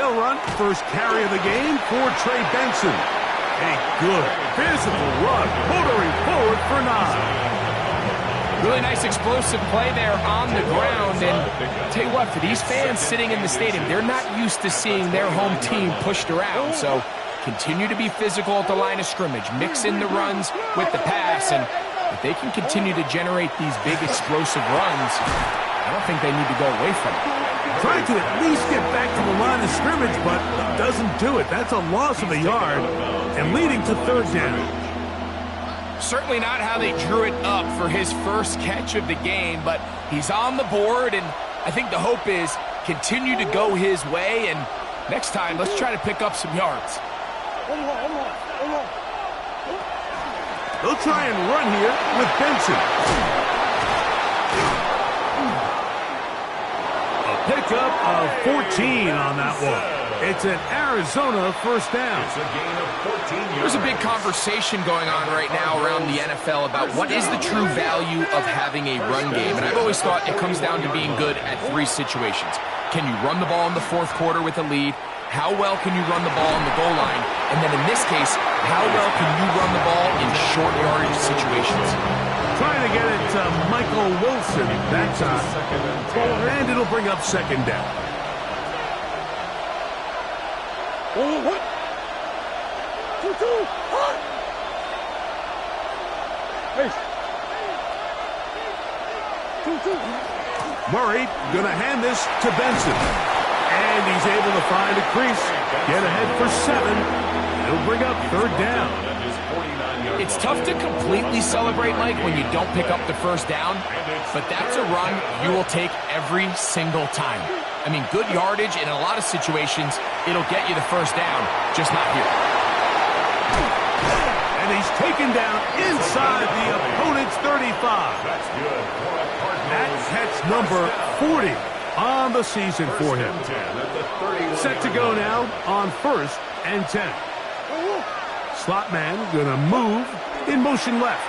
They'll run first carry of the game for Trey Benson. A good physical run, motoring forward for 9. Really nice explosive play there on the ground. And I'll tell you what, for these fans sitting in the stadium, they're not used to seeing their home team pushed around. So continue to be physical at the line of scrimmage. Mix in the runs with the pass. And if they can continue to generate these big explosive runs, I don't think they need to go away from it. Trying to at least get back to the line of scrimmage, but doesn't do it. That's a loss of a yard and leading to 3rd down. Certainly not how they drew it up for his first catch of the game, but he's on the board, and I think the hope is continue to go his way, and next time, let's try to pick up some yards. They'll try and run here with Benson. A pickup of 14 on that one. It's an Arizona 1st down. There's a big conversation going on right now around the NFL about what is the true value of having a run game. And I've always thought it comes down to being good at 3 situations. Can you run the ball in the 4th quarter with a lead? How well can you run the ball on the goal line? And then in this case, how well can you run the ball in short yardage situations? Trying to get it to Michael Wilson that time. And it'll bring up 2nd down. Murray gonna hand this to Benson. And he's able to find a crease. Get ahead for 7. It'll bring up 3rd down. It's tough to completely celebrate, Mike, when you don't pick up the 1st down. But that's a run you will take every single time. I mean, good yardage in a lot of situations, it'll get you the 1st down, just not here. And he's taken down inside the opponent's 35. That's good. That's catch number 40 on the season for him. Set to go now on 1st and 10. Slot man gonna move in motion left.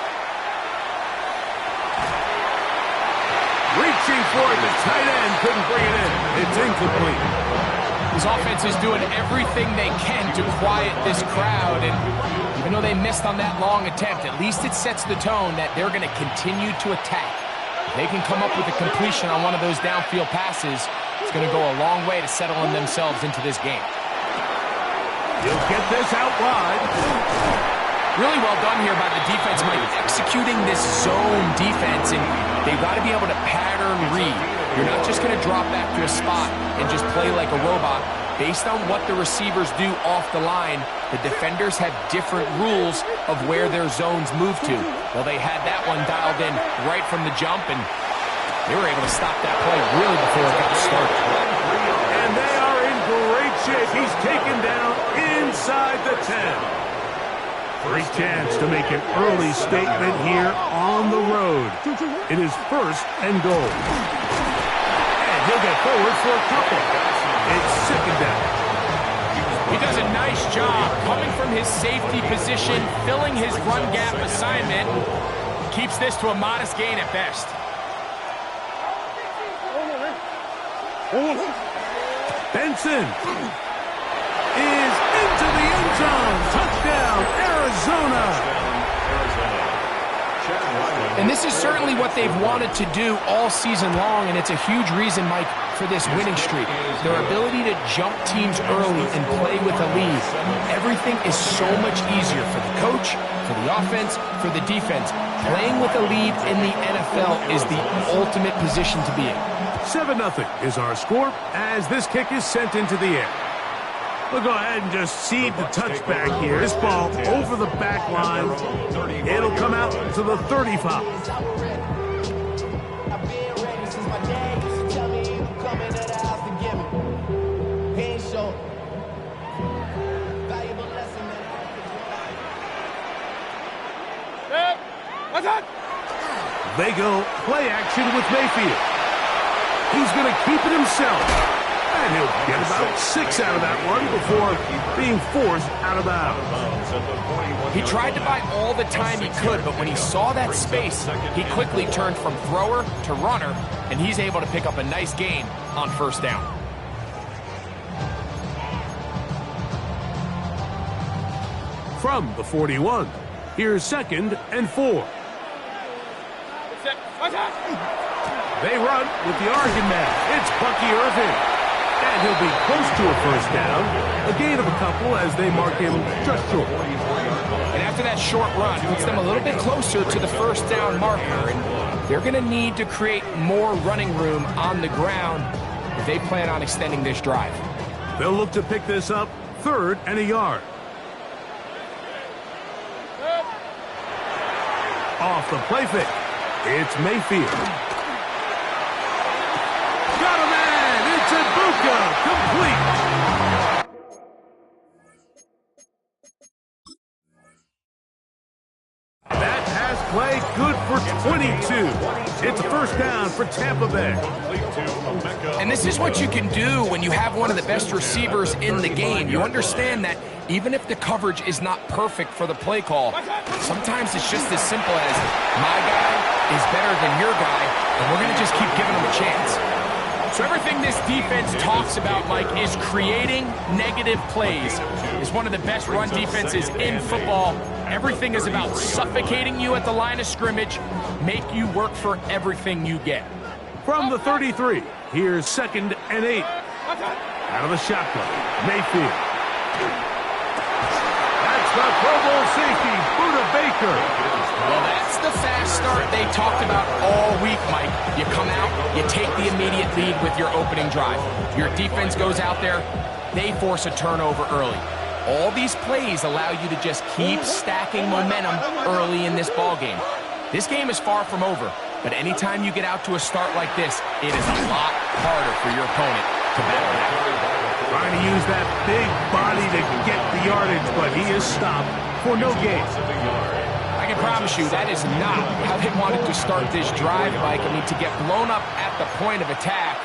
Reaching for it, the tight end couldn't bring it in. It's incomplete. This offense is doing everything they can to quiet this crowd, and even though they missed on that long attempt, at least it sets the tone that they're going to continue to attack. If they can come up with a completion on one of those downfield passes, it's going to go a long way to settling themselves into this game. He'll get this out wide. Really well done here by the defense, Mike, executing this zone defense, and they've got to be able to pattern read. You're not just going to drop back to a spot and just play like a robot. Based on what the receivers do off the line, the defenders have different rules of where their zones move to. Well, they had that one dialed in right from the jump, and they were able to stop that play really before it got started. And they are in great shape. He's taken down inside the 10. Great chance to make an early statement here on the road. It is 1st and goal. And he'll get forward for a couple. It's 2nd down. He does a nice job coming from his safety position, filling his run gap assignment. Keeps this to a modest gain at best. Benson is into the end zone. Touchdown, Arizona. And this is certainly what they've wanted to do all season long, and it's a huge reason, Mike, for this winning streak. Their ability to jump teams early and play with a lead. Everything is so much easier for the coach, for the offense, for the defense. Playing with a lead in the NFL is the ultimate position to be in. 7-0 is our score as this kick is sent into the air. We'll go ahead and just seed the touchback here. This ball over the back line. It'll come out to the 35. They go play action with Mayfield. He's going to keep it himself. And he'll get about 6 out of that one before being forced out of bounds. He tried to buy all the time he could, but when he saw that space, he quickly turned from thrower to runner, and he's able to pick up a nice gain on 1st down. from the 41. Here's 2nd and 4. They run with the Oregon man. It's Bucky Irving. And he'll be close to a first down. A gain of a couple as they mark him just short. And after that short run, it puts them a little bit closer to the first down marker. And they're going to need to create more running room on the ground if they plan on extending this drive. They'll look to pick this up 3rd and a yard. Off the play fake. It's Mayfield. Got a man. It's Ibuka. Complete. That pass play good for 22. It's a first down for Tampa Bay. And this is what you can do when you have one of the best receivers in the game. You understand that even if the coverage is not perfect for the play call, sometimes it's just as simple as my guy is better than your guy, and we're going to just keep giving him a chance. So everything this defense talks about, Mike, is creating negative plays. It's one of the best run defenses in football. Everything is about suffocating you at the line of scrimmage, make you work for everything you get. From the 33, here's 2nd and 8. Out of the shotgun, Mayfield. That's the Pro Bowl safety, Buda Baker. Well, that's the fast start they talked about all week, Mike. You come out, you take the immediate lead with your opening drive. Your defense goes out there, they force a turnover early. All these plays allow you to just keep stacking momentum early in this ball game. This game is far from over, but anytime you get out to a start like this, it is a lot harder for your opponent to battle back. Trying to use that big body to get the yardage, but he is stopped for no gain. I can promise you that is not how they wanted to start this drive, Mike. I mean, to get blown up at the point of attack,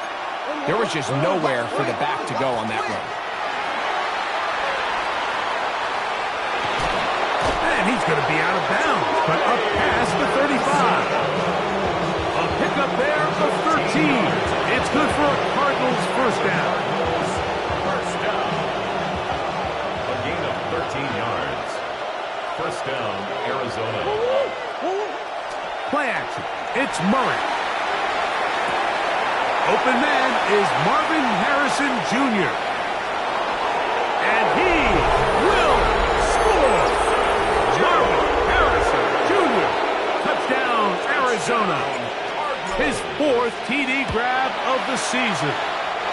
there was just nowhere for the back to go on that run. And he's going to be out of bounds, but up past the 35. A pickup there of 13. It's good for a Cardinals first down. First down. A gain of 13 yards. First down, Arizona. Play action. It's Murray. Open man is Marvin Harrison Jr. And he will score. Marvin Harrison Jr. Touchdown, Arizona. His 4th TD grab of the season.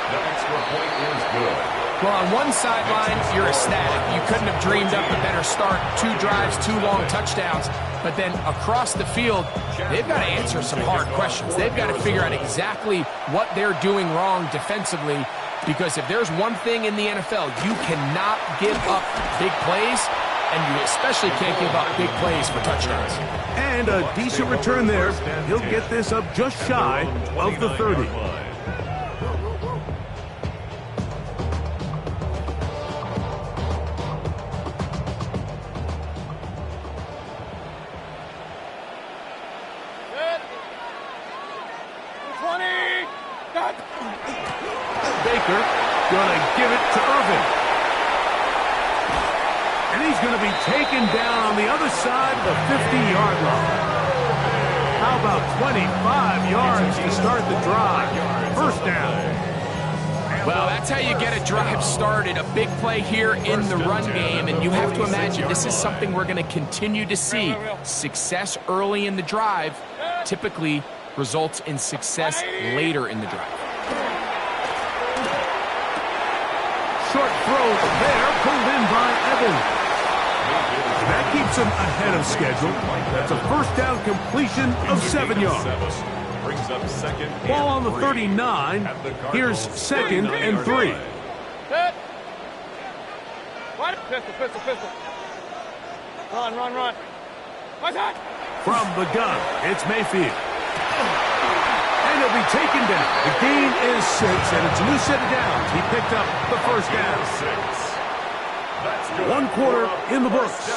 The extra point is good. Well, on one sideline, you're ecstatic. You couldn't have dreamed up a better start. 2 drives, 2 long touchdowns. But then across the field, they've got to answer some hard questions. They've got to figure out exactly what they're doing wrong defensively, because if there's one thing in the NFL, you cannot give up big plays, and you especially can't give up big plays for touchdowns. And a decent return there. He'll get this up just shy of the 30. Baker gonna give it to Irvin. And he's gonna be taken down on the other side of the 50-yard line. How about 25 yards to start the drive? First down. Well, that's how you get a drive started. A big play here in the run game, and you have to imagine this is something we're going to continue to see. Success early in the drive typically results in success later in the drive. Short throw there, pulled in by Evans. That keeps him ahead of schedule. That's a first down completion of 7 yards. Brings up second. Ball on the 39. Here's 2nd and 3. Pistol. Run. From the gun, it's Mayfield. And he'll be taken down. The gain is 6, and it's a new set of downs. He picked up the first down. 1 quarter in the books.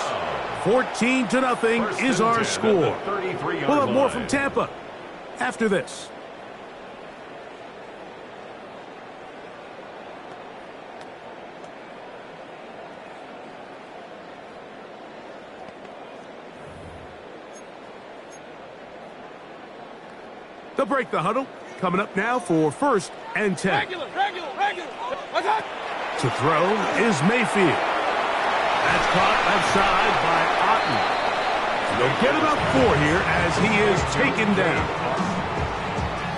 14-0 is our score. We'll have more from Tampa after this. They'll break the huddle. Coming up now for 1st and 10. Regular. What's up? To throw is Mayfield. That's caught outside by Otten. They'll get about 4 here as he is taken down.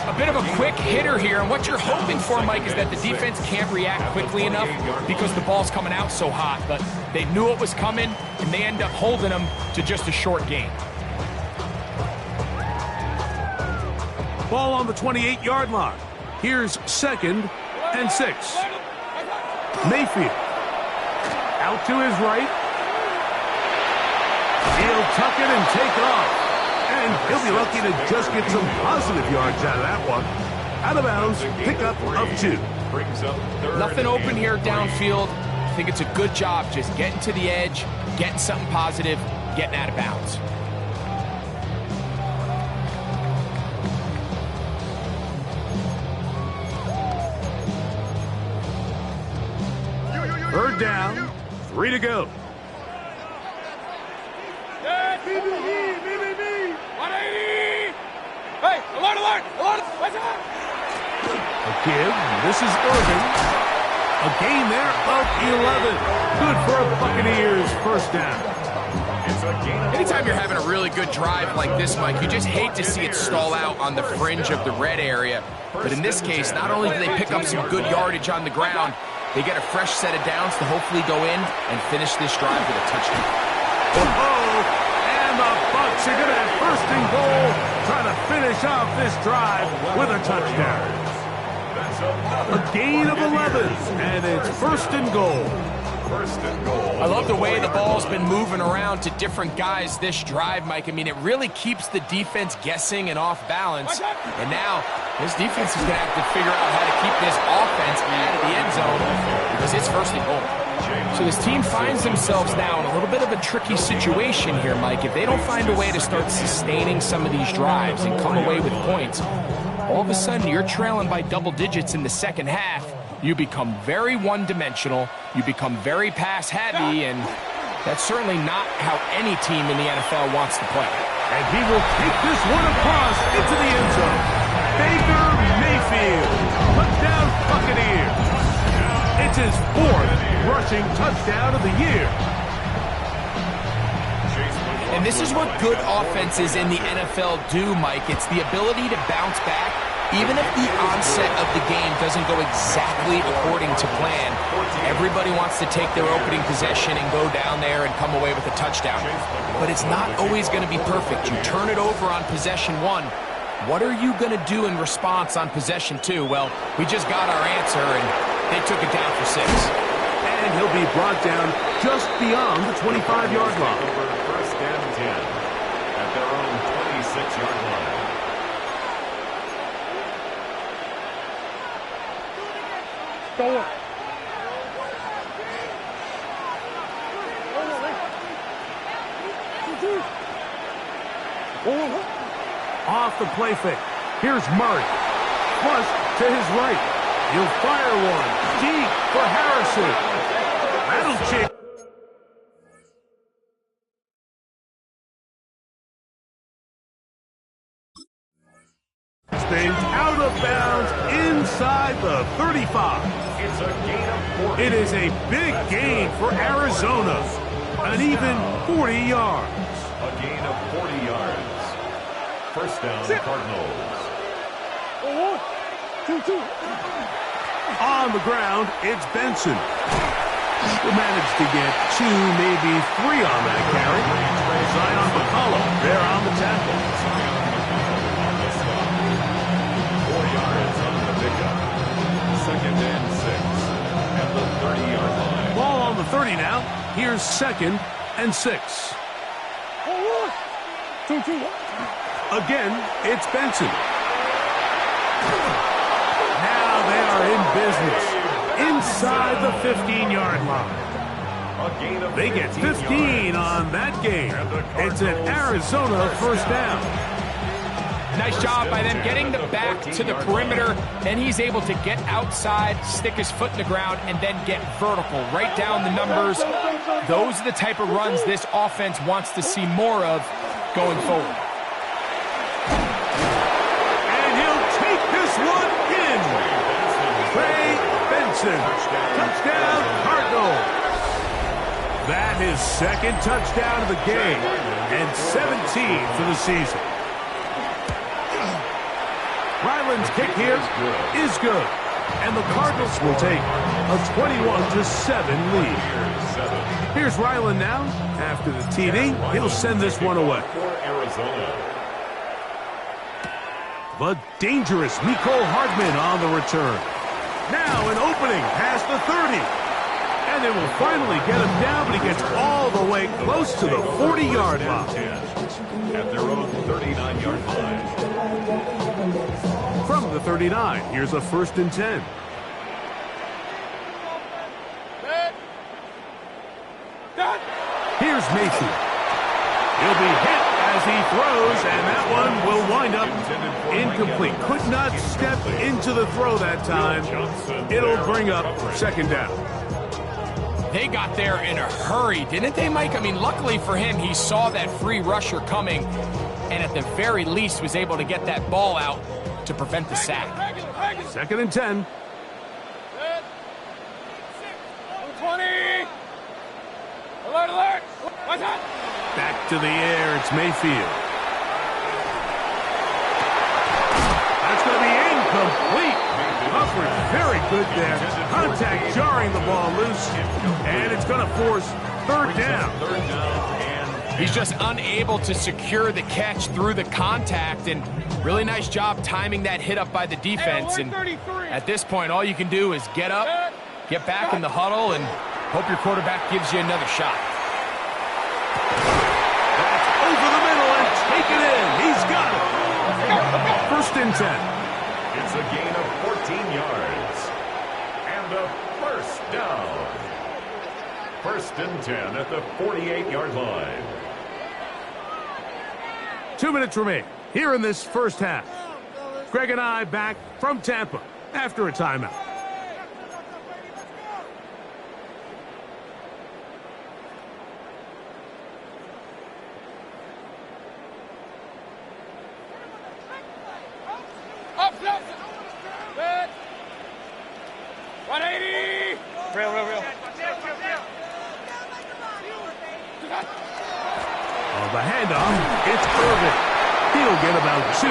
A bit of a quick hitter here, and what you're hoping for, Mike, is that the defense can't react quickly enough because the ball's coming out so hot, but they knew it was coming, and they end up holding them to just a short gain. Ball on the 28-yard line. Here's 2nd and 6. Mayfield out to his right. He'll tuck it and take off. And he'll be lucky to just get some positive yards out of that one. Out of bounds, pickup of 2. Nothing open here downfield. I think it's a good job just getting to the edge, getting something positive, getting out of bounds. 3rd down, 3 to go. Hey, alert! What's up? A give. This is Irving. A gain there of 11. Good for a Buccaneers 1st down. Anytime you're having a really good drive like this, Mike, you just hate to see it stall out on the fringe of the red area. But in this case, not only do they pick up some good yardage on the ground, they get a fresh set of downs to hopefully go in and finish this drive with a touchdown. And the Bucs are going to have 1st and goal, trying to finish off this drive with a touchdown. A gain of 11, and it's 1st and goal. I love the way the ball's been moving around to different guys this drive, Mike. I mean, it really keeps the defense guessing and off balance. And now, this defense is going to have to figure out how to keep this offense out of the end zone because it's 1st and goal. So this team finds themselves now in a little bit of a tricky situation here, Mike. If they don't find a way to start sustaining some of these drives and come away with points, all of a sudden you're trailing by double digits in the 2nd half. You become very one-dimensional, you become very pass-heavy, and that's certainly not how any team in the NFL wants to play. And he will take this one across into the end zone. Baker Mayfield, touchdown Buccaneers. It's his 4th rushing touchdown of the year. And this is what good offenses in the NFL do, Mike. It's the ability to bounce back, even if the onset of the game doesn't go exactly according to plan. Everybody wants to take their opening possession and go down there and come away with a touchdown. But it's not always going to be perfect. You turn it over on possession 1. What are you going to do in response on possession 2? Well, we just got our answer, and they took it down for 6. And he'll be brought down just beyond the 25-yard line. 1st and 10 at their own 26-yard line. Off the play fake. Here's Murray. Flush to his right. He'll fire one. Deep for Harrison. That'll change. Thing out of bounds inside the 35. It's a gain of 40. It is a big gain for Arizona. An even 40 yards. A gain of 40 yards. 1st down, Cardinals. On the ground, it's Benson. Will manage to get 2, maybe 3 on that carry. Zion McCollum there on the tackle. 4 yards on the pickup. 2nd and 6 at the 30-yard line. Ball on the 30 now. Here's 2nd and 6. Again, it's Benson. Now they are in business inside the 15-yard line. They get 15 on that game. It's an Arizona 1st down. Nice job by them getting the back to the perimeter. Then he's able to get outside, stick his foot in the ground, and then get vertical. Right down the numbers. Those are the type of runs this offense wants to see more of going forward. And His second touchdown of the game, and 17 for the season. Ryland's kick here is good, and the Cardinals will take a 21-7 lead. Here's Ryland now. After the TD, he'll send this one away. But dangerous Mecole Hardman on the return. Now an opening past the 30. And they will finally get him down, but he gets all the way close to the 40-yard line. At their own 39-yard line. From the 39, here's a 1st and 10. Here's Mayfield. He'll be hit as he throws, and that one will wind up incomplete. Could not step into the throw that time. It'll bring up 2nd down. They got there in a hurry, didn't they, Mike? I mean, luckily for him, he saw that free rusher coming, and at the very least was able to get that ball out to prevent the sack. 2nd and 10. 20. Alert, alert. What's up? Back to the air, it's Mayfield. That's going to be incomplete. Coverage very good there. Contact jarring the ball loose, and it's going to force 3rd down. He's just unable to secure the catch through the contact, and really nice job timing that hit up by the defense. And at this point, all you can do is get up, get back in the huddle, and hope your quarterback gives you another shot. That's over the middle and take it in. He's got it. 1st and 10. It's a gain of 14 yards. And a 1st down. 1st and 10 at the 48-yard line. 2 minutes remain here in this 1st half. Greg and I back from Tampa after a timeout. Up, up. Good. 180. Real. On the handoff, it's Irvin. He'll get about 2.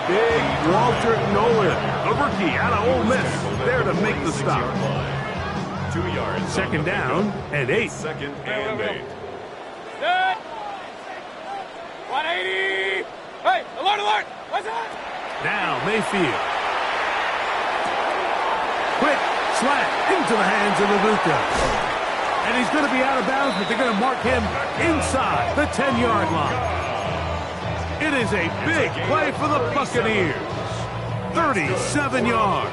Big Walter Nolan, the rookie out of Ole Miss, there to make the stop. 2 yards. 2nd down and 8. 2nd and 8. Good. 180. Hey, alert. What's up? Now Mayfield. Quick slant into the hands of Ibuka. And he's going to be out of bounds, but they're going to mark him inside the 10-yard line. It is a big play for the Buccaneers. 37 yards.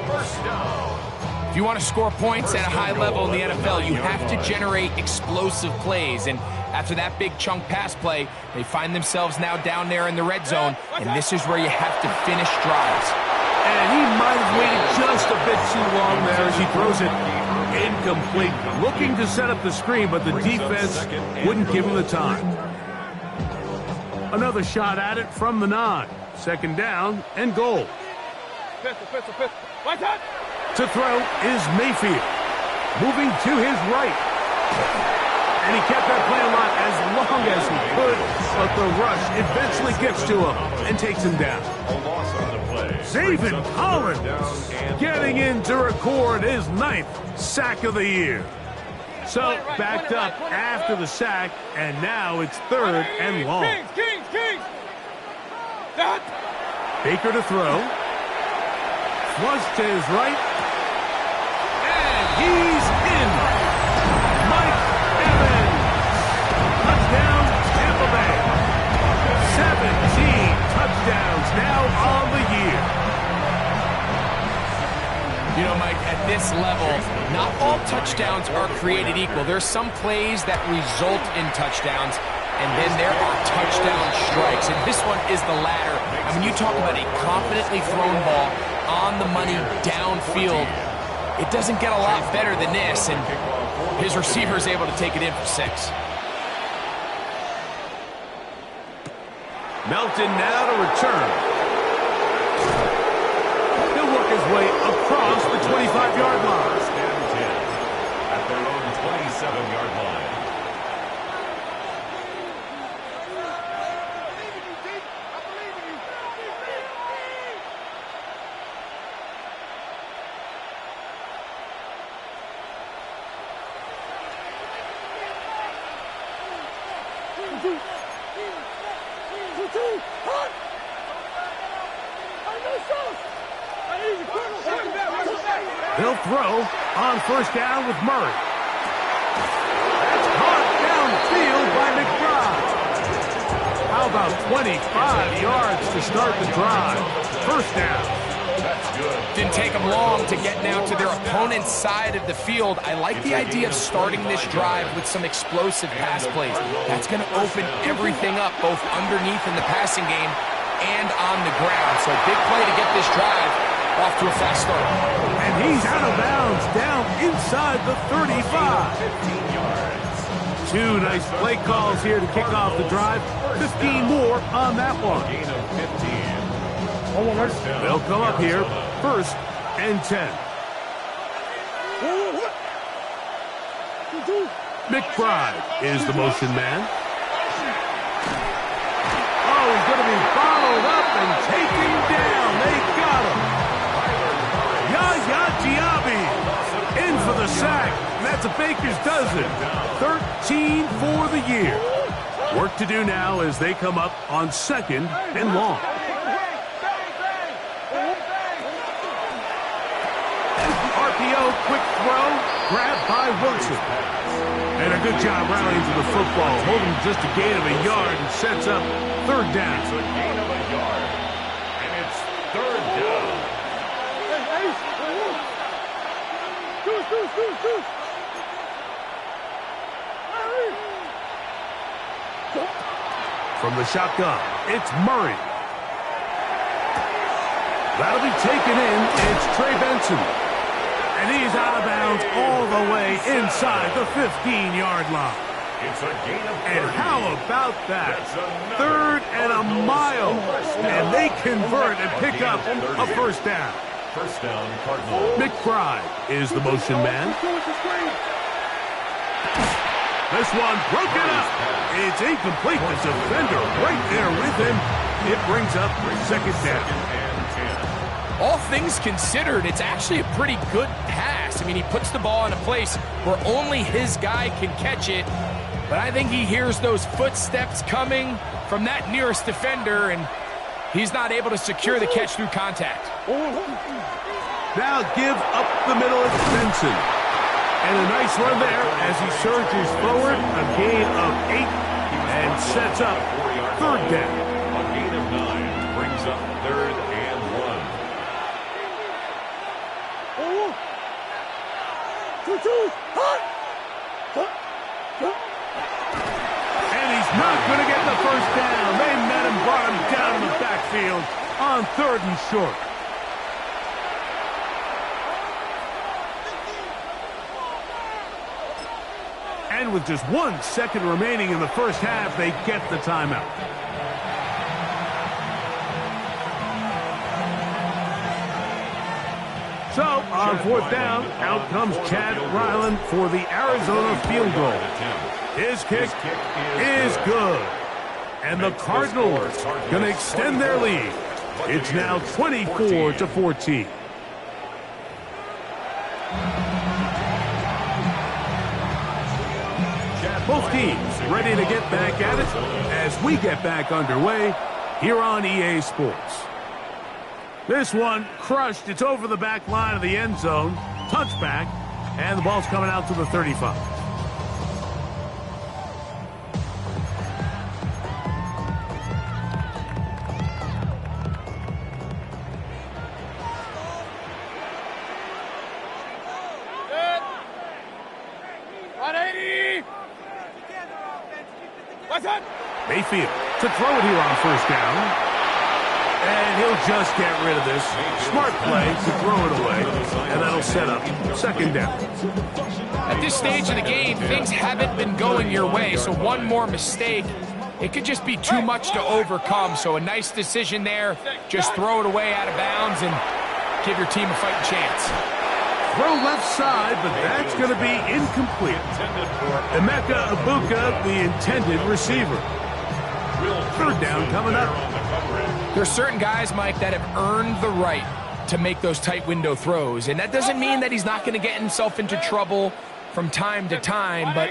If you want to score points at a high level in the NFL, you have to generate explosive plays. And after that big chunk pass play, they find themselves now down there in the red zone, and this is where you have to finish drives. And he might have waited just a bit too long there as he throws it incomplete. Looking to set up the screen, but the defense wouldn't give him the time. Another shot at it from the 9. 2nd down and goal. Pistol. What's up? To throw is Mayfield. Moving to his right. And he kept that play alive as long as he could, but the rush eventually gets to him and takes him down. David Collins getting in to record his 9th sack of the year. So backed up after the sack, and now it's 3rd and long. Kings. Baker to throw. Flush to his right. And he's in. Mike Evans. Touchdown, Tampa Bay. 17 touchdowns now on the year. You know, Mike, at this level, not all touchdowns are created equal. There's some plays that result in touchdowns, and then there are touchdown strikes. And this one is the latter. I mean, you talk about a confidently thrown ball on the money downfield. It doesn't get a lot better than this, and his receiver is able to take it in for 6. Melton now to return. He'll work his way across the 25-yard line. At their own 27-yard line. He'll throw on first down with Murray. That's caught downfield by McBride. How about 25 yards to start the drive? First down. Didn't take them long to get now to their opponent's side of the field. I like the idea of starting this drive with some explosive pass plays. That's going to open everything up, both underneath in the passing game and on the ground. So big play to get this drive off to a fast start. And he's out of bounds, down inside the 35. 15 yards. Two nice play calls here to kick off the drive. 15 more on that one. Gain of 15. They'll come up here, 1st and 10. McBride is the motion man. Oh, he's going to be followed up and taken down. They got him. Yaya Diaby in for the sack. That's a Baker's dozen. 13 for the year. Work to do now as they come up on 2nd and long. Quick throw, grabbed by Wilson. And a good job rallying to the football, holding just a gain of a yard and sets up 3rd down. It's a gain of a yard, and it's 3rd down. From the shotgun, it's Murray. That'll be taken in. It's Trey Benson. And he's out of bounds all the way inside the 15-yard line. It's a gain of 30. And how about that? That's 3rd and a mile. And they convert and pick up a 1st down. 1st down, Cardinals. McBride is the motion man. This one broken up. It's incomplete. The defender right there with him. It brings up 2nd down. All things considered, it's actually a pretty good pass. I mean, he puts the ball in a place where only his guy can catch it. But I think he hears those footsteps coming from that nearest defender, and he's not able to secure the catch through contact. Now give up the middle at Benson. And a nice run there as he surges forward. A gain of 8 and sets up 3rd down. A gain of 9 brings up 3rd and 1. And he's not going to get the 1st down. They met him, brought him down in the backfield on 3rd and short. And with just 1 second remaining in the 1st half, they get the timeout. So, on 4th down, out comes Chad Ryland for the Arizona field goal. His kick is good. And the Cardinals going to extend their lead. It's now 24-14. Both teams ready to get back at it as we get back underway here on EA Sports. This one crushed. It's over the back line of the end zone. Touchback. And the ball's coming out to the 35. Good. 180. What's up? Mayfield to throw it here on 1st down. And he'll just get rid of this. Smart play to throw it away. And that'll set up 2nd down. At this stage of the game, things haven't been going your way, so one more mistake, it could just be too much to overcome. So a nice decision there. Just throw it away out of bounds and give your team a fighting chance. Throw left side, but that's going to be incomplete. Emeka Ibuka, the intended receiver. 3rd down coming up. There's certain guys, Mike, that have earned the right to make those tight window throws. And that doesn't mean that he's not going to get himself into trouble from time to time, but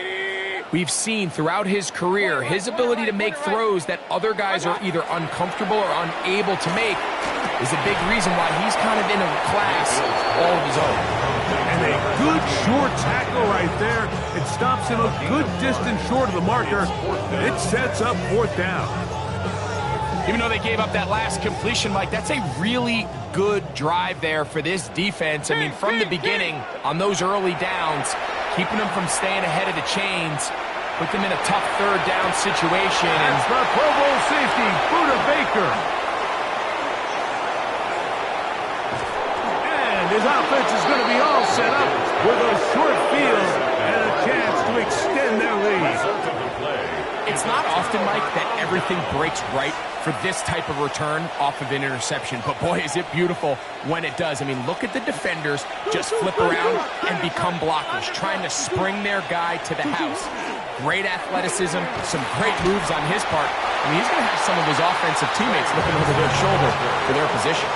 we've seen throughout his career his ability to make throws that other guys are either uncomfortable or unable to make. is a big reason why he's kind of in a class all of his own. And a good short tackle right there. It stops him a good distance short of the marker. It sets up fourth down. Even though they gave up that last completion, Mike, that's a really good drive there for this defense. I mean, from the beginning, on those early downs, keeping them from staying ahead of the chains, put them in a tough third down situation. That's the Pro Bowl safety, Buda Baker. And his offense is going to be all set up with a short field and a chance to extend their lead. It's not often, Mike, that everything breaks right for this type of return off of an interception. But boy, is it beautiful when it does. I mean, look at the defenders just flip around and become blockers, trying to spring their guy to the house. Great athleticism, some great moves on his part. I mean, he's going to have some of his offensive teammates looking over their shoulder for their position.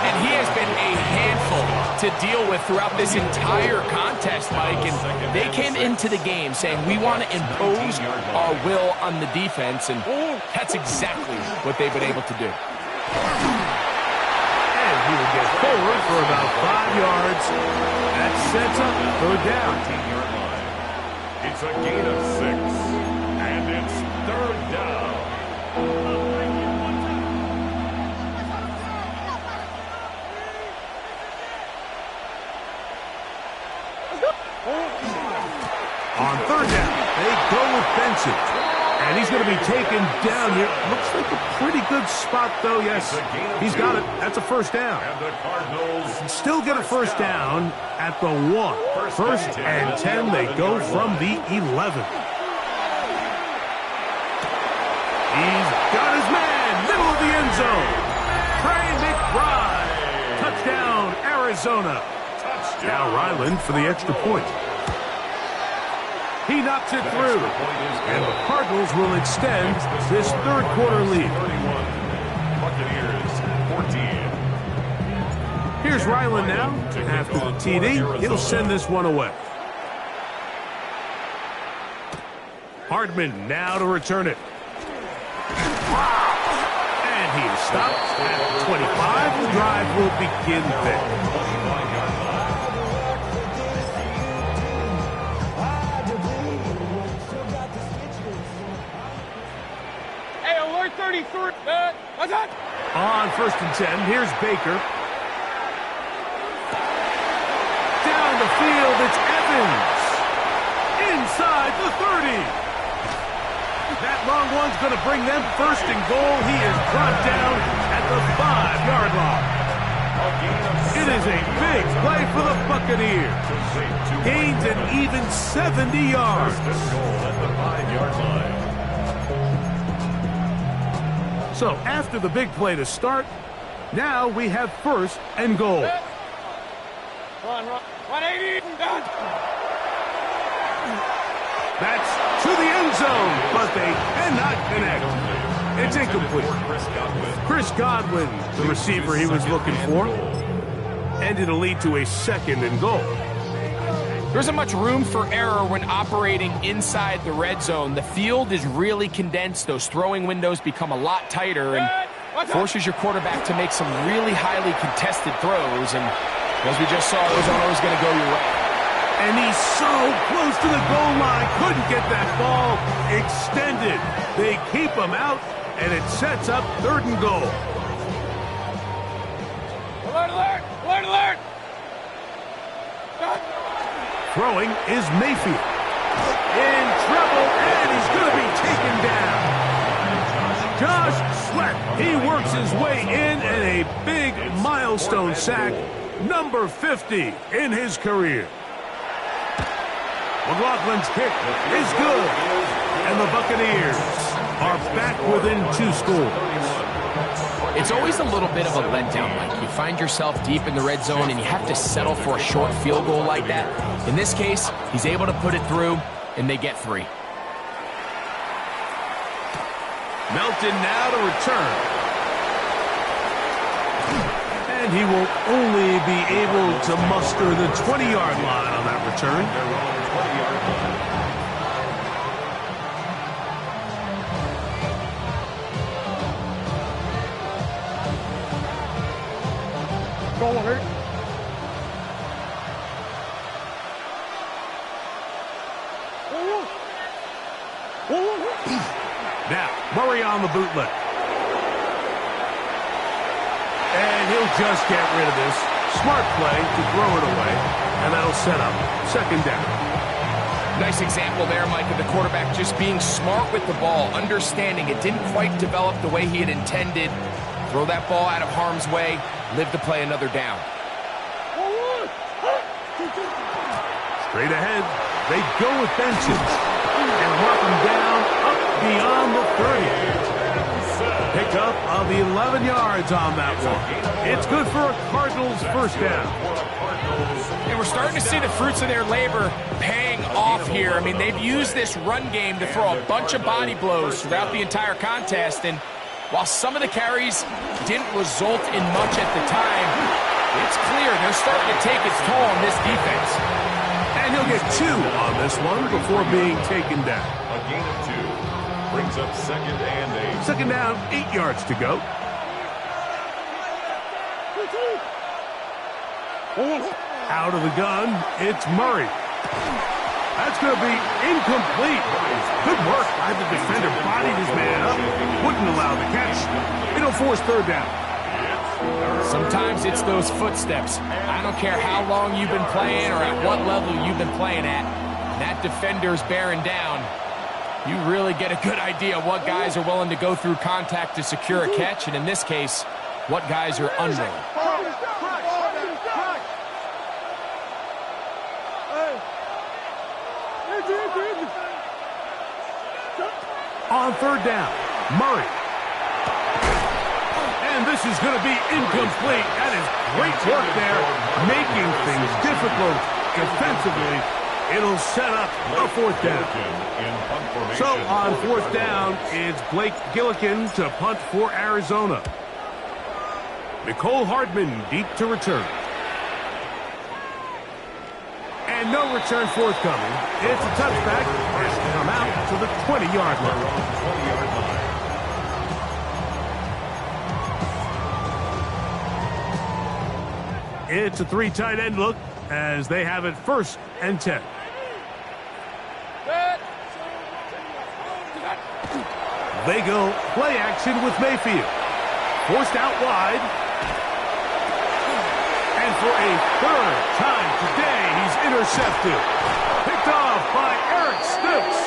And he has been a handful to deal with throughout this entire contest, Mike. And they came into the game saying, we want to impose our will on the defense. And that's exactly what they've been able to do. And he will get forward for about 5 yards. That sets up third down. It's a gain of 6, and it's third down. On third down, they go with Benson. And he's going to be taken down here. Looks like a pretty good spot, though. Yes, he's got it. That's a first down. And the Cardinals still get a first down at the 1. First and 10, they go from the 11. He's got his man, middle of the end zone. Trey McBride. Touchdown, Arizona. Now Ryland for the extra point. He knocks it through. And the Cardinals will extend this third quarter lead. Buccaneers 14. Here's Ryland now. After the TD, he'll send this one away. Hardman now to return it. And he is stopped at 25. The drive will begin there. Hey, alert 33. What's that? On first and 10, here's Baker. Down the field, it's Evans. Inside the 30. That long one's going to bring them first and goal. He is brought down at the 5-yard line. It is a big play for the Buccaneers. Gains an even 70 yards. So after the big play to start, now we have first and goal. Run. 180. Done. That's to the end zone, but they cannot connect. It's incomplete. Chris Godwin, the receiver he was looking for, and it'll lead to a second and goal. There isn't much room for error when operating inside the red zone. The field is really condensed. Those throwing windows become a lot tighter and forces your quarterback to make some really highly contested throws. And as we just saw, those aren't always going to go your way. And he's so close to the goal line. Couldn't get that ball extended. They keep him out, and it sets up third and goal. Alert. Throwing is Mayfield. In trouble, and he's going to be taken down. Josh Sweat, he works his way in, and a big milestone sack, number 50 in his career. McLaughlin's kick is good, and the Buccaneers are back within 2 scores. It's always a little bit of a letdown, Mike. You find yourself deep in the red zone, and you have to settle for a short field goal like that. In this case, he's able to put it through, and they get 3. Melton now to return. And he will only be able to muster the 20-yard line on that return. Now, Murray on the bootleg. And he'll just get rid of this. Smart play to throw it away. And that'll set up second down. Nice example there, Mike, of the quarterback just being smart with the ball, understanding it didn't quite develop the way he had intended. Throw that ball out of harm's way, live to play another down. Straight ahead, they go with benches. And mark them down up beyond the 30. Pickup of 11 yards on that one. It's good for a Cardinals first down. And we're starting to see the fruits of their labor paying off here. I mean, they've used this run game to throw a bunch of body blows throughout the entire contest. And while some of the carries didn't result in much at the time, it's clear they're starting to take its toll on this defense. And he'll get 2 on this one before being taken down. A gain of 2 brings up second and 8. Second down, 8 yards to go. Out of the gun, it's Murray. That's going to be incomplete. Good work by the defender. Bodied his man up. Wouldn't allow the catch. It'll force third down. Sometimes it's those footsteps. I don't care how long you've been playing or at what level you've been playing at. That defender's bearing down. You really get a good idea of what guys are willing to go through contact to secure a catch, and in this case, what guys are unwilling. On third down, Murray. And this is going to be incomplete. That is great work there, making things difficult defensively. It'll set up a fourth down. So on fourth down, it's Blake Gillikin to punt for Arizona. Nicole Hardman deep to return. And no return forthcoming. It's a touchback. Has to come out to the 20-yard line. It's a 3 tight end look as they have it 1st and 10. They go play action with Mayfield. Forced out wide. And for a 3rd time today, he's intercepted. Picked off by Eric Stokes.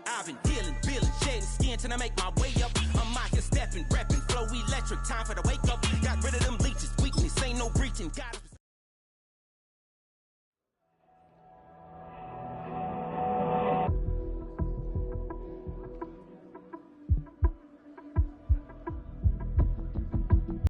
I've been dealing, shedding skin till I make my way up. I'm out here stepping, repping, flow electric, time for the wake up. Got rid of them